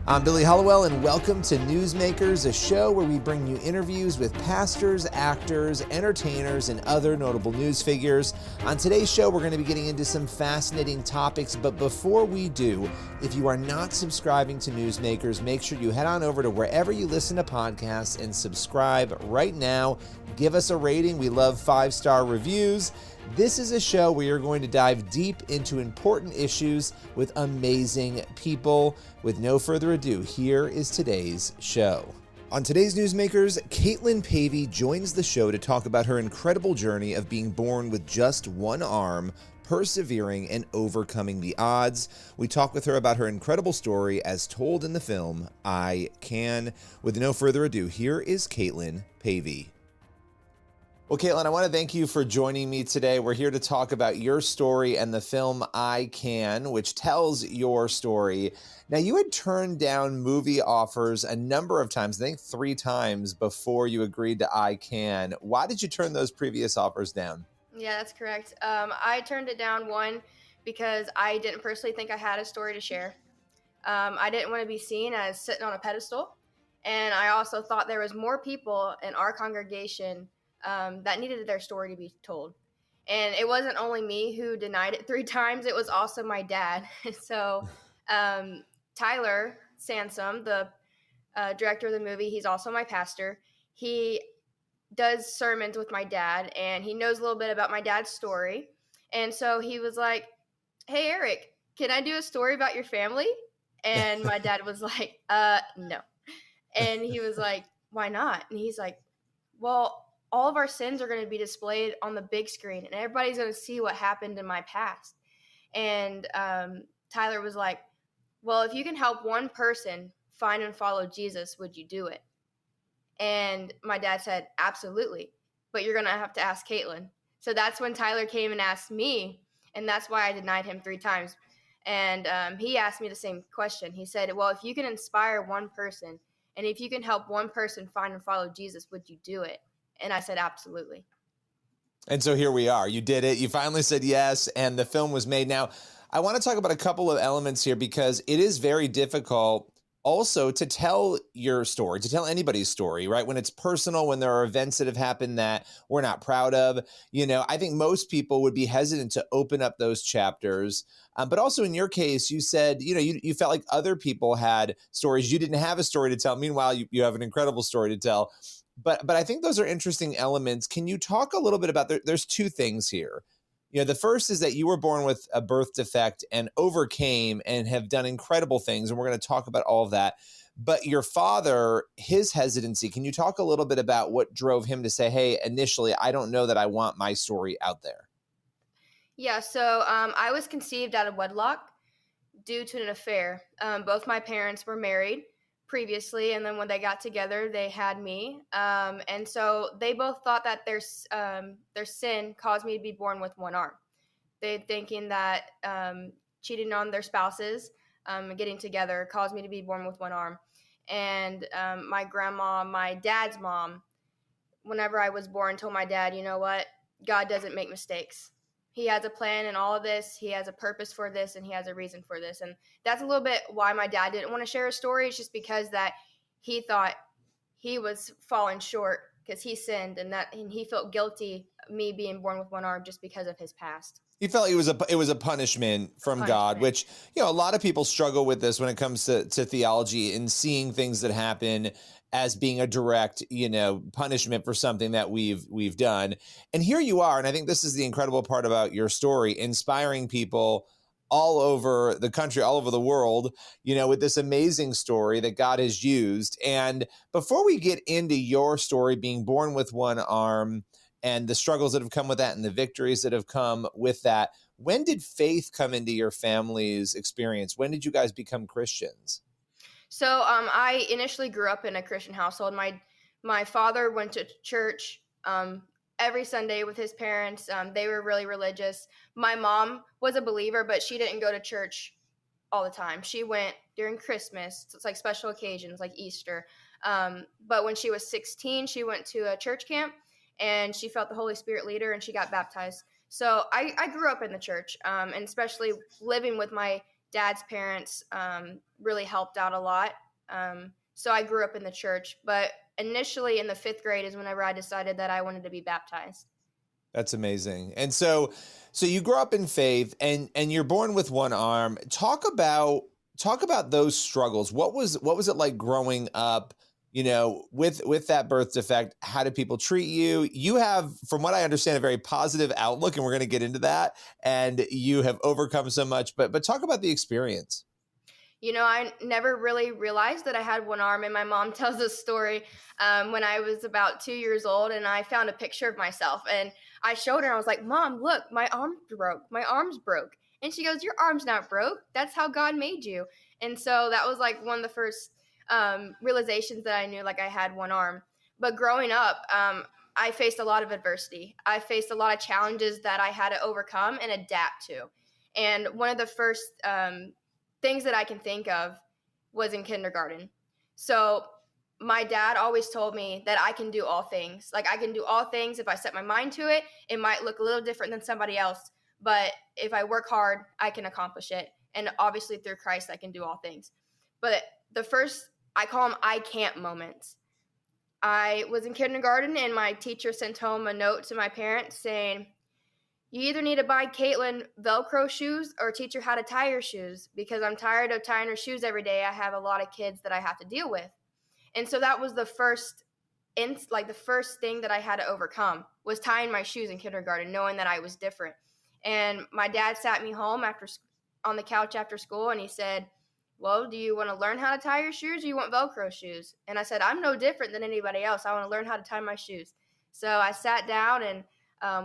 I'm Billy Hollowell, and welcome to Newsmakers, a show where we bring you interviews with pastors, actors, entertainers, and other notable news figures. On today's show, we're going to be getting into some fascinating topics, but before we do, if you are not subscribing to Newsmakers, make sure you head on over to wherever you listen to podcasts and subscribe right now. Give us a rating. We love 5-star reviews. This is a show where you're going to dive deep into important issues with amazing people. With no further ado, here is today's show. On today's Newsmakers, Katelyn Pavey joins the show to talk about her incredible journey of being born with just one arm, persevering and overcoming the odds. We talk with her about her incredible story as told in the film, I Can. With no further ado, here is Katelyn Pavey. Well, Katelyn, I want to thank you for joining me today. We're here to talk about your story and the film I Can, which tells your story. Now, you had turned down movie offers a number of times, I think 3 times, before you agreed to I Can. Why did you turn those previous offers down? Yeah, that's correct. I turned it down, one, because I didn't personally think I had a story to share. I didn't want to be seen as sitting on a pedestal. And I also thought there was more people in our congregation that needed their story to be told. And it wasn't only me who denied it 3 times, it was also my dad. So Tyler Sansom, the director of the movie, he's also my pastor. He does sermons with my dad, and he knows a little bit about my dad's story. And so he was like, hey, Eric, can I do a story about your family? And my dad was like, no. And he was like, why not? And he's like, well, all of our sins are going to be displayed on the big screen, and everybody's going to see what happened in my past. And Tyler was like, well, if you can help one person find and follow Jesus, would you do it? And my dad said, absolutely, but you're going to have to ask Katelyn. So that's when Tyler came and asked me, and that's why I denied him 3 times. And he asked me the same question. He said, well, if you can inspire one person, and if you can help one person find and follow Jesus, would you do it? And I said, absolutely. And so here we are. You did it. You finally said yes, and the film was made. Now, I want to talk about a couple of elements here because it is very difficult also to tell your story, to tell anybody's story, right? When it's personal, when there are events that have happened that we're not proud of, I think most people would be hesitant to open up those chapters. But also in your case, you said, you felt like other people had stories. You didn't have a story to tell. Meanwhile, you have an incredible story to tell. But I think those are interesting elements. Can you talk a little bit about, there's 2 things here. The first is that you were born with a birth defect and overcame and have done incredible things. And we're going to talk about all of that. But your father, his hesitancy, can you talk a little bit about what drove him to say, hey, initially, I don't know that I want my story out there? Yeah, so I was conceived out of wedlock due to an affair. Both my parents were married previously, and then when they got together, they had me. And so they both thought that their sin caused me to be born with one arm. They thinking that cheating on their spouses, getting together, caused me to be born with one arm. And my grandma, my dad's mom, whenever I was born, told my dad, you know what? God doesn't make mistakes. He has a plan in all of this. He has a purpose for this, and he has a reason for this. And that's a little bit why my dad didn't want to share his story. It's just because that he thought he was falling short because he sinned, and he felt guilty, me being born with one arm, just because of his past. He felt it was a punishment from God, which, a lot of people struggle with this when it comes to theology and seeing things that happen as being a direct, punishment for something that we've done. And here you are. And I think this is the incredible part about your story, inspiring people all over the country, all over the world, with this amazing story that God has used. And before we get into your story, being born with one arm and the struggles that have come with that and the victories that have come with that, when did faith come into your family's experience? When did you guys become Christians? So I initially grew up in a Christian household. My father went to church every Sunday with his parents. They were really religious. My mom was a believer, but she didn't go to church all the time. She went during Christmas. So it's like special occasions like Easter. But when she was 16, she went to a church camp, and she felt the Holy Spirit lead her, and she got baptized. So I grew up in the church, and especially living with my dad's parents really helped out a lot. So I grew up in the church, but initially in the 5th grade is whenever I decided that I wanted to be baptized. That's amazing. And so you grew up in faith and you're born with one arm. Talk about those struggles. What was it like growing up, with that birth defect? How did people treat you? You have, from what I understand, a very positive outlook, and we're going to get into that. And you have overcome so much, but talk about the experience. I never really realized that I had one arm, and my mom tells this story when I was about 2 years old, and I found a picture of myself, and I showed her, and I was like, "Mom, look, my arm broke. My arm's broke." And she goes, "Your arm's not broke. That's how God made you." And so that was like one of the first realizations that I knew like I had one arm. But growing up, I faced a lot of adversity. I faced a lot of challenges that I had to overcome and adapt to. And one of the first things that I can think of was in kindergarten. So my dad always told me that I can do all things. Like I can do all things if I set my mind to it. It might look a little different than somebody else, but if I work hard, I can accomplish it. And obviously through Christ, I can do all things. But the first, I call them I can't moments. I was in kindergarten and my teacher sent home a note to my parents saying, "You either need to buy Katelyn Velcro shoes or teach her how to tie her shoes because I'm tired of tying her shoes every day. I have a lot of kids that I have to deal with." And so that was the first the first thing that I had to overcome was tying my shoes in kindergarten, knowing that I was different. And my dad sat me home on the couch after school, and he said, "Well, do you want to learn how to tie your shoes or you want Velcro shoes?" And I said, "I'm no different than anybody else. I want to learn how to tie my shoes." So I sat down and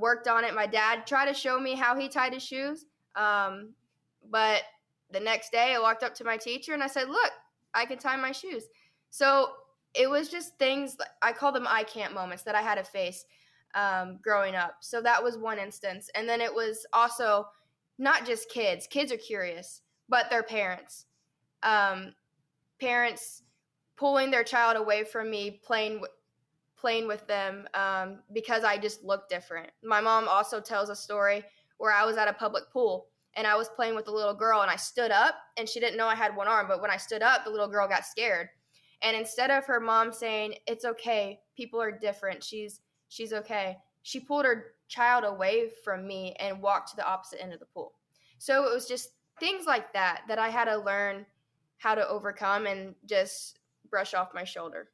worked on it. My dad tried to show me how he tied his shoes. But the next day I walked up to my teacher and I said, "Look, I can tie my shoes." So it was just things, I call them I can't moments that I had to face growing up. So that was one instance. And then it was also not just kids. Kids are curious, but their parents. Parents pulling their child away from me, playing with them because I just look different. My mom also tells a story where I was at a public pool and I was playing with a little girl and I stood up and she didn't know I had one arm, but when I stood up, the little girl got scared. And instead of her mom saying, "It's okay, people are different, she's okay," she pulled her child away from me and walked to the opposite end of the pool. So it was just things like that I had to learn how to overcome and just brush off my shoulder.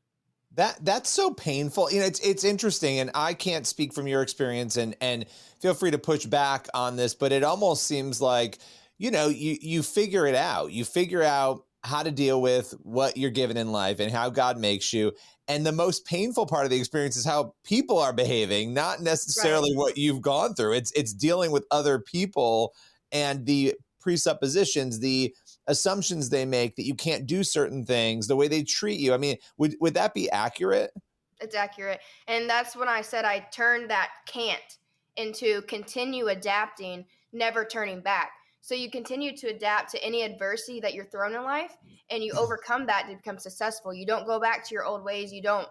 That's so painful. It's interesting, and I can't speak from your experience, and feel free to push back on this, but it almost seems like, you figure it out. You figure out how to deal with what you're given in life and how God makes you. And the most painful part of the experience is how people are behaving, not necessarily Right. what you've gone through. It's dealing with other people and the presuppositions, the assumptions they make that you can't do certain things, the way they treat you. I mean, would that be accurate? It's accurate. And that's when I said I turned that can't into continue adapting, never turning back. So you continue to adapt to any adversity that you're thrown in life and you overcome that to become successful. You don't go back to your old ways. You don't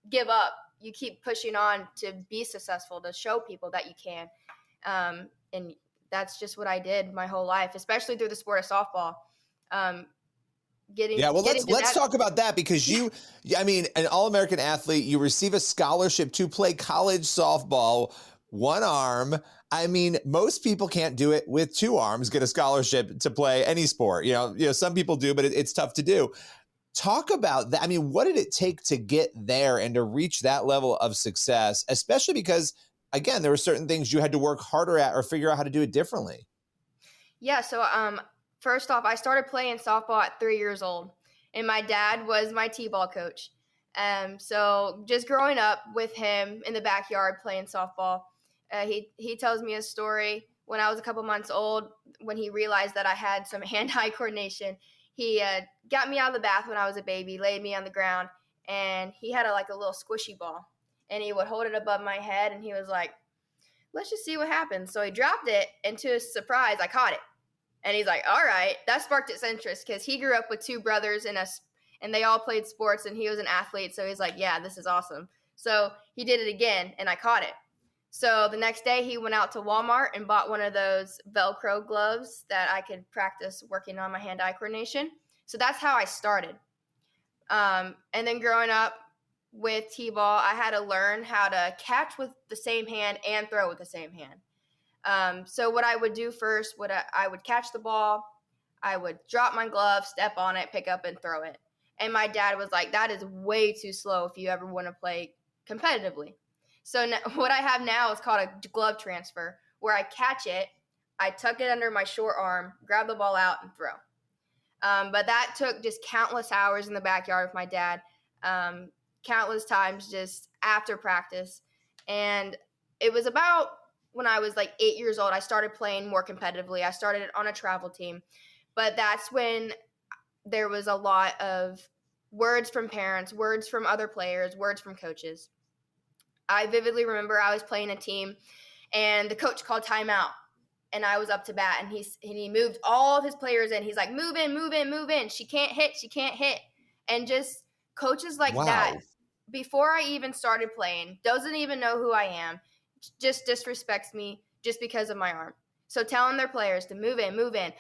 give up. You keep pushing on to be successful, to show people that you can. And that's just what I did my whole life, especially through the sport of softball. Um, Yeah, well, getting to let's that. talk about that because I mean, an All-American athlete, you receive a scholarship to play college softball, one arm. I mean, most people can't do it with two arms, get a scholarship to play any sport. Some people do, but it's tough to do. Talk about that. I mean, what did it take to get there and to reach that level of success, especially because, again, there were certain things you had to work harder at or figure out how to do it differently. Yeah, so first off, I started playing softball at 3 years old, and my dad was my t-ball coach. So just growing up with him in the backyard playing softball, he tells me a story when I was a couple months old when he realized that I had some hand-eye coordination. He got me out of the bath when I was a baby, laid me on the ground, and he had a little squishy ball, and he would hold it above my head, and he was like, "Let's just see what happens." So he dropped it, and to his surprise, I caught it. And he's like, "All right." That sparked his interest because he grew up with two brothers and they all played sports and he was an athlete. So he's like, "Yeah, this is awesome." So he did it again and I caught it. So the next day he went out to Walmart and bought one of those Velcro gloves that I could practice working on my hand-eye coordination. So that's how I started. And then growing up with T-ball, I had to learn how to catch with the same hand and throw with the same hand. So what I would do first, I would catch the ball, I would drop my glove, step on it, pick up and throw it. And my dad was like, that is way too slow if you ever want to play competitively. So what I have now is called a glove transfer, where I catch it, I tuck it under my short arm, grab the ball out, and throw. But that took just countless hours in the backyard with my dad, countless times just after practice. And it was about when I was like 8 years old, I started playing more competitively. I started on a travel team. But that's when there was a lot of words from parents, words from other players, words from coaches. I vividly remember I was playing a team and the coach called timeout and I was up to bat and he moved all of his players in. He's like, move in, move in, move in. She can't hit. And just coaches like that, Wow. before I even started playing, doesn't even know who I am, just disrespects me just because of my arm. So telling their players to move in, move in.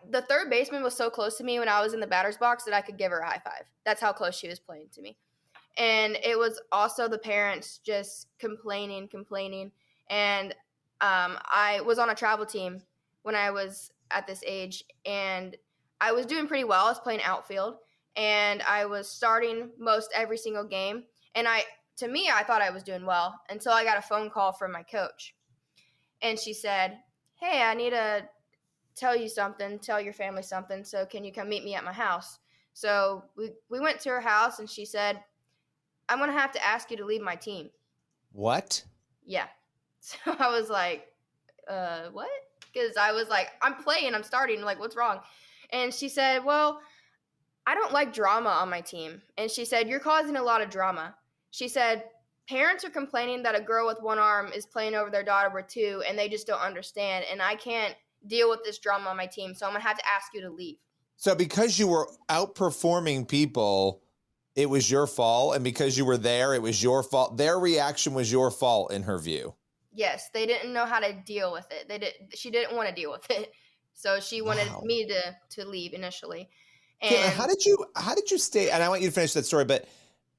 The third baseman was so close to me when I was in the batter's box that I could give her a high five. That's how close she was playing to me. And it was also the parents just complaining. And I was on a travel team when I was at this age, and I was doing pretty well. I was playing outfield, and I was starting most every single game. And I thought I was doing well until I got a phone call from my coach. And she said, hey, I need to tell your family something, so can you come meet me at my house? So we went to her house, and she said, I'm going to have to ask you to leave my team. What? Yeah. So I was like, what? Because I was like, I'm playing, I'm starting. Like, what's wrong? And she said, well, I don't like drama on my team. And she said, you're causing a lot of drama. She said, parents are complaining that a girl with one arm is playing over their daughter with two, and they just don't understand. And I can't deal with this drama on my team, so I'm going to have to ask you to leave. So because you were outperforming people, it was your fault, and because you were there, it was your fault. Their reaction was your fault in her view. Yes, they didn't know how to deal with it. She didn't want to deal with it, so she wanted me to leave initially. And Katelyn, how did you stay? And I want you to finish that story, but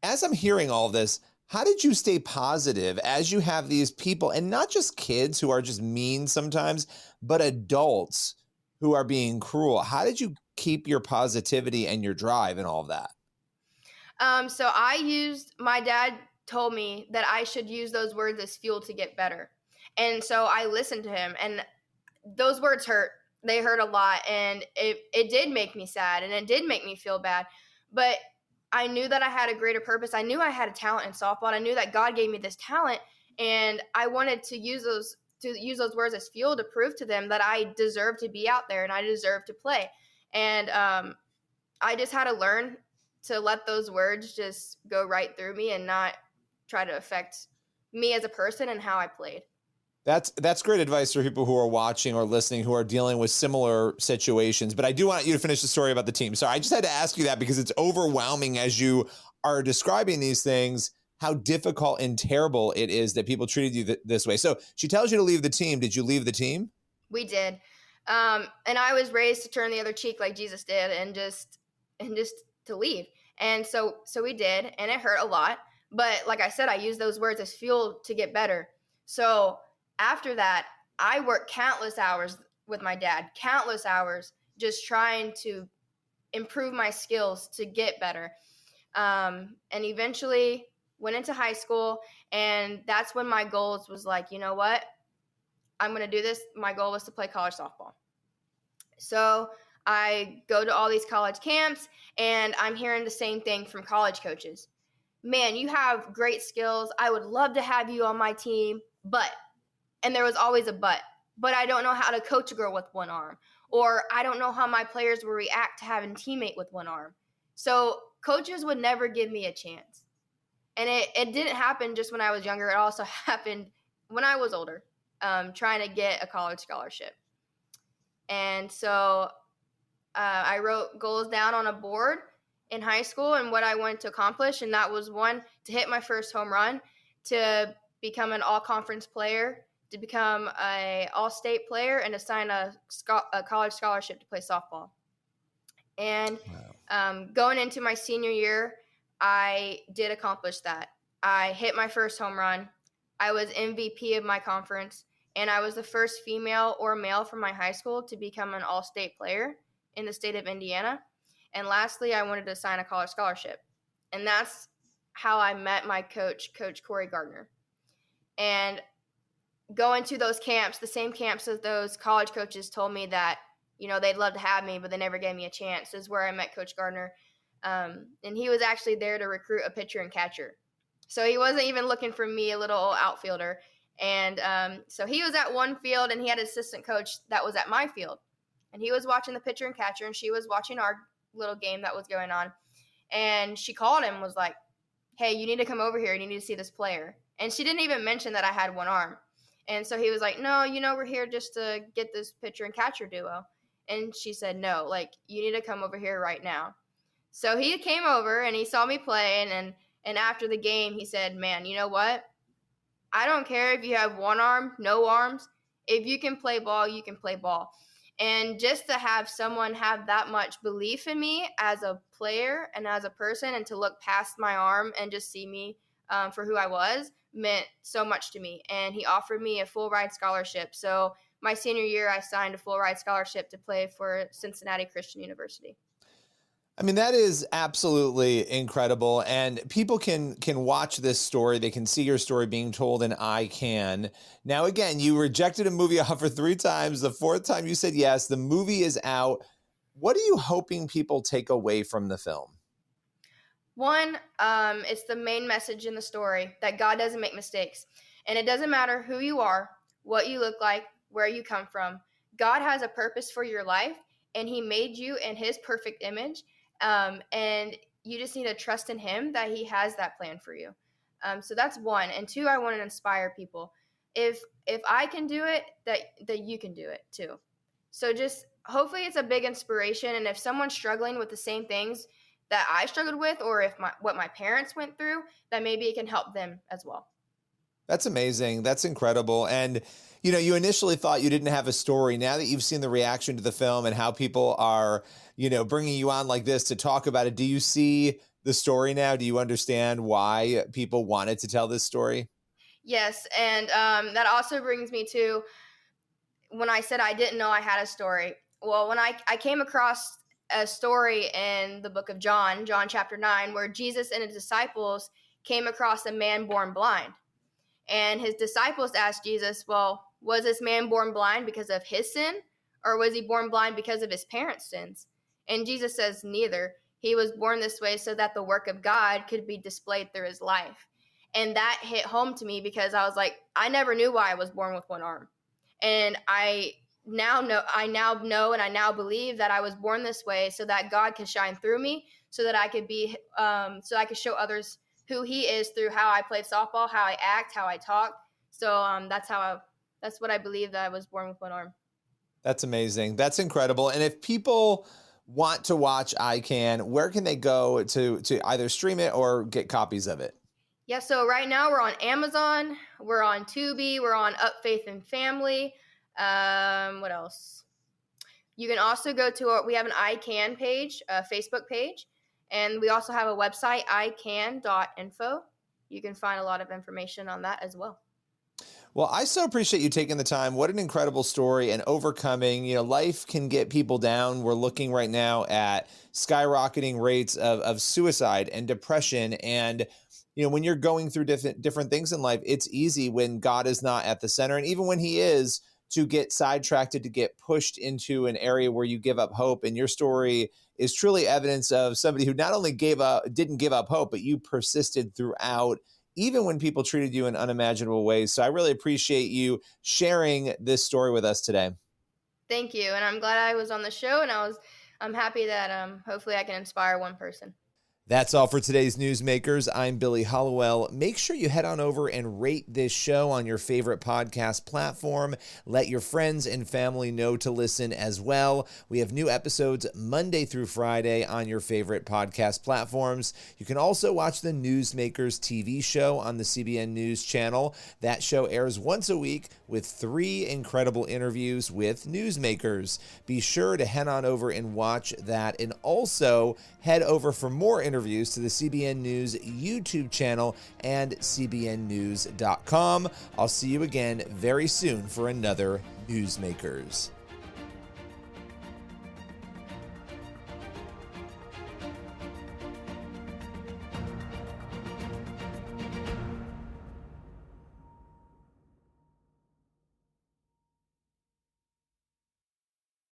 as I'm hearing all of this, how did you stay positive as you have these people, and not just kids who are just mean sometimes, but adults who are being cruel? How did you keep your positivity and your drive and all of that? So my dad told me that I should use those words as fuel to get better. And so I listened to him, and those words hurt. They hurt a lot, and it did make me sad, and it did make me feel bad. But I knew that I had a greater purpose. I knew I had a talent in softball, and I knew that God gave me this talent, and I wanted to use those words as fuel to prove to them that I deserve to be out there and I deserve to play. And I just had to learn to let those words just go right through me and not try to affect me as a person and how I played. That's great advice for people who are watching or listening who are dealing with similar situations. But I do want you to finish the story about the team. So I just had to ask you that because it's overwhelming as you are describing these things, how difficult and terrible it is that people treated you this way. So she tells you to leave the team. Did you leave the team? We did. And I was raised to turn the other cheek like Jesus did and just to leave. And so we did, and it hurt a lot. But like I said, I used those words as fuel to get better. So after that, I worked countless hours with my dad, countless hours just trying to improve my skills to get better. And eventually went into high school, and that's when my goals was like, you know what? I'm going to do this. My goal was to play college softball. So I go to all these college camps, and I'm hearing the same thing from college coaches. Man, you have great skills. I would love to have you on my team, but, and there was always a but I don't know how to coach a girl with one arm, or I don't know how my players will react to having a teammate with one arm. So coaches would never give me a chance. And it didn't happen just when I was younger. It also happened when I was older, trying to get a college scholarship. And so I wrote goals down on a board in high school and what I wanted to accomplish. And that was one, to hit my first home run, to become an all-conference player, to become a all-state player, and to sign a college scholarship to play softball. And going into my senior year, I did accomplish that. I hit my first home run. I was MVP of my conference, and I was the first female or male from my high school to become an all-state player in the state of Indiana. And lastly, I wanted to sign a college scholarship. And that's how I met my coach, Coach Corey Gardner. And going to those camps, the same camps as those college coaches told me that, they'd love to have me, but they never gave me a chance, is where I met Coach Gardner. And he was actually there to recruit a pitcher and catcher. So he wasn't even looking for me, a little outfielder. And so he was at one field, and he had an assistant coach that was at my field. And he was watching the pitcher and catcher, and she was watching our little game that was going on. And she called him and was like, hey, you need to come over here. You need to see this player. And she didn't even mention that I had one arm. And so he was like, no, we're here just to get this pitcher and catcher duo. And she said, no, you need to come over here right now. So he came over, and he saw me play. And after the game, he said, man, you know what? I don't care if you have one arm, no arms. If you can play ball, you can play ball. And just to have someone have that much belief in me as a player and as a person, and to look past my arm and just see me for who I was, meant so much to me. And he offered me a full ride scholarship. So my senior year, I signed a full ride scholarship to play for Cincinnati Christian University. I mean, that is absolutely incredible. And people can watch this story. They can see your story being told in I Can. Now, again, you rejected a movie offer 3 times. The 4th time you said yes. The movie is out. What are you hoping people take away from the film? One, it's the main message in the story, that God doesn't make mistakes. And it doesn't matter who you are, what you look like, where you come from. God has a purpose for your life, and he made you in his perfect image. And you just need to trust in him that he has that plan for you. So that's one. And 2, I want to inspire people. If I can do it, that you can do it too. So just hopefully it's a big inspiration. And if someone's struggling with the same things that I struggled with, or if what my parents went through, that maybe it can help them as well. That's amazing. That's incredible. And, you initially thought you didn't have a story. Now that you've seen the reaction to the film and how people are, bringing you on like this to talk about it, do you see the story now? Do you understand why people wanted to tell this story? Yes. And that also brings me to when I said I didn't know I had a story. Well, when I came across a story in the book of John chapter 9, where Jesus and his disciples came across a man born blind. And his disciples asked Jesus, well, was this man born blind because of his sin, or was he born blind because of his parents' sins? And Jesus says neither. He was born this way so that the work of God could be displayed through his life. And that hit home to me, because I was like, I never knew why I was born with one arm. And I now know, and I now believe that I was born this way so that God can shine through me, so that I could be, so I could show others who he is through how I played softball, how I act, how I talk. So that's what I believe, that I was born with one arm. That's amazing. That's incredible. And if people want to watch I Can, where can they go to either stream it or get copies of it? Yeah, so right now we're on Amazon, we're on Tubi, we're on Up Faith and Family. What else? You can also go to we have an I Can page, a Facebook page, and we also have a website, ican.info. You can find a lot of information on that as well. Well, I so appreciate you taking the time. What an incredible story, and overcoming. Life can get people down. We're looking right now at skyrocketing rates of suicide and depression. And, when you're going through different things in life, it's easy when God is not at the center. And even when he is, to get sidetracked, to get pushed into an area where you give up hope. And your story is truly evidence of somebody who not only didn't give up hope, but you persisted throughout, even when people treated you in unimaginable ways. So I really appreciate you sharing this story with us today. Thank you. And I'm glad I was on the show, and I'm happy that hopefully I can inspire one person. That's all for today's Newsmakers. I'm Billy Hollowell. Make sure you head on over and rate this show on your favorite podcast platform. Let your friends and family know to listen as well. We have new episodes Monday through Friday on your favorite podcast platforms. You can also watch the Newsmakers TV show on the CBN News channel. That show airs once a week with 3 incredible interviews with newsmakers. Be sure to head on over and watch that, and also head over for more interviews to the CBN News YouTube channel and cbnnews.com. I'll see you again very soon for another Newsmakers.